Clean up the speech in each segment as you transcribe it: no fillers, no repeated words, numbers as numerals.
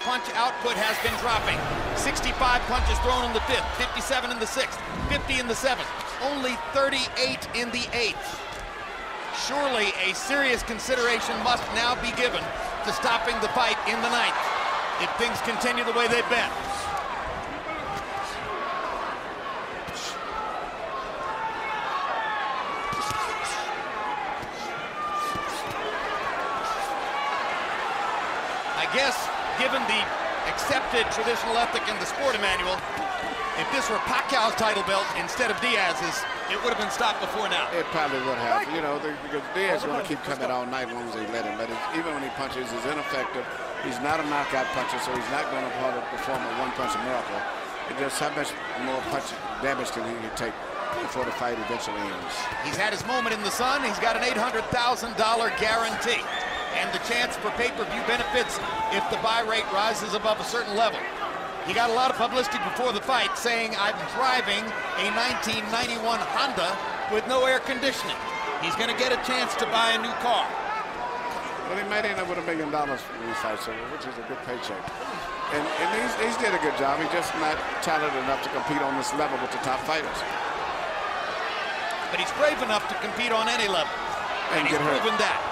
Punch output has been dropping. 65 punches thrown in the 5th, 57 in the 6th, 50 in the 7th, only 38 in the 8th. Surely a serious consideration must now be given to stopping the fight in the 9th if things continue the way they've been. I guess, given the accepted traditional ethic in the sport manual, if this were Paquiao's title belt instead of Diaz's, it would have been stopped before now. It probably would have, you know, because Diaz is going to keep coming all night long as they let him. But even when he punches, he's ineffective. He's not a knockout puncher, so he's not going to perform a one-punch miracle. It just how much more punch damage can he take before the fight eventually ends. He's had his moment in the sun. He's got an $800,000 guarantee and the chance for pay-per-view benefits if the buy rate rises above a certain level. He got a lot of publicity before the fight saying, "I'm driving a 1991 Honda with no air conditioning." He's going to get a chance to buy a new car. Well, he might end up with $1 million for these fights, which is a good paycheck. And he's did a good job. He's just not talented enough to compete on this level with the top fighters. But he's brave enough to compete on any level. And he's proven that.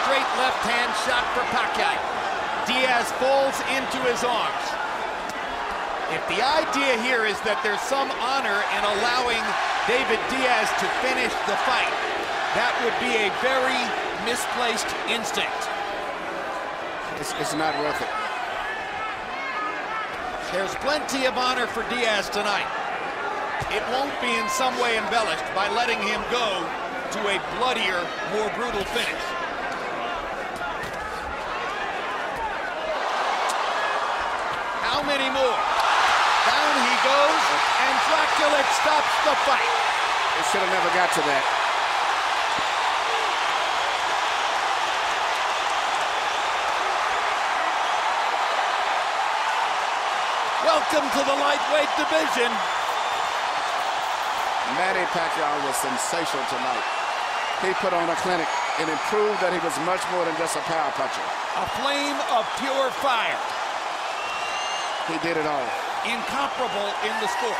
Straight left-hand shot for Paquiao. Diaz falls into his arms. If the idea here is that there's some honor in allowing David Diaz to finish the fight, that would be a very misplaced instinct. It's not worth it. There's plenty of honor for Diaz tonight. It won't be in some way embellished by letting him go to a bloodier, more brutal finish. How many more? Down he goes, and Dracula stops the fight. It should have never got to that. Welcome to the lightweight division. Manny Paquiao was sensational tonight. He put on a clinic and it proved that he was much more than just a power puncher. A flame of pure fire. He did it all. Incomparable in the sport.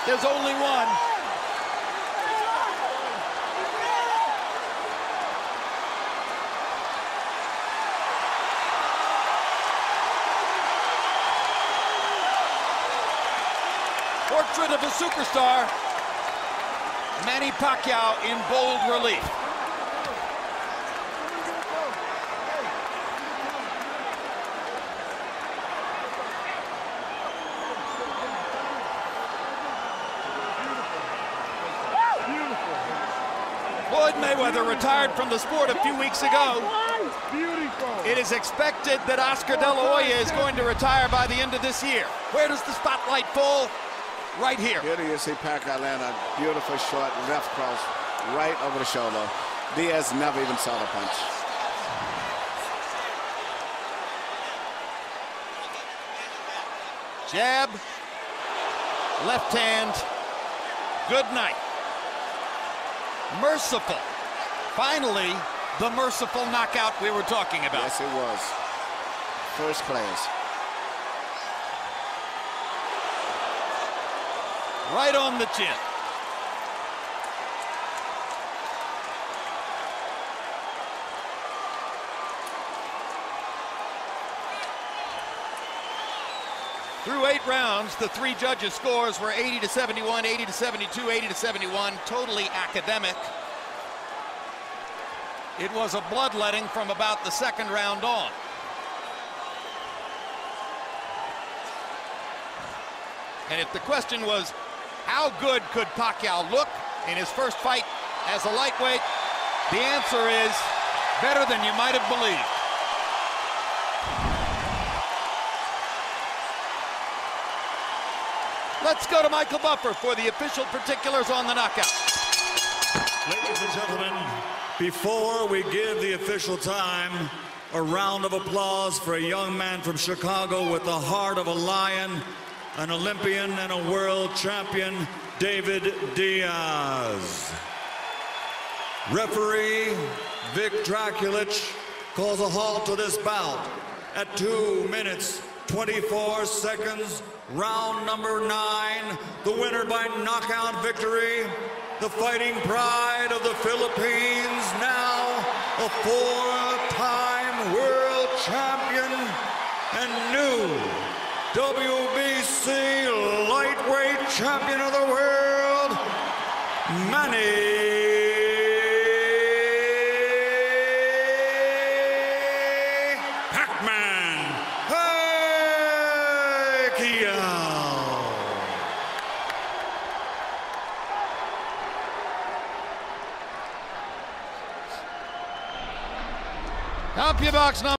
There's only one. Portrait of a superstar. Manny Paquiao in bold relief. Floyd Mayweather retired from the sport a few weeks ago. It is expected that Oscar De La Hoya is going to retire by the end of this year. Where does the spotlight fall? Right here. Here you see Paquiao land a beautiful short left cross right over the shoulder. Diaz never even saw the punch. Jab, left hand, good night. Merciful. Finally, the merciful knockout we were talking about. Yes, it was. First class. Right on the chin. Through 8 rounds, the 3 judges' scores were 80-71, 80-72, 80-71, totally academic. It was a bloodletting from about the 2nd round on. And if the question was, how good could Paquiao look in his first fight as a lightweight? The answer is better than you might have believed. Let's go to Michael Buffer for the official particulars on the knockout. Ladies and gentlemen, Before we give the official time, a round of applause for a young man from Chicago with the heart of a lion, an Olympian and a world champion, David Diaz. Referee Vic Draculich calls a halt to this bout at 2 minutes, 24 seconds, round number 9. The winner by knockout victory, the fighting pride of the Philippines, now a 4-time world champion and new WBC lightweight champion of the world, Manny Paquiao. CompuBox number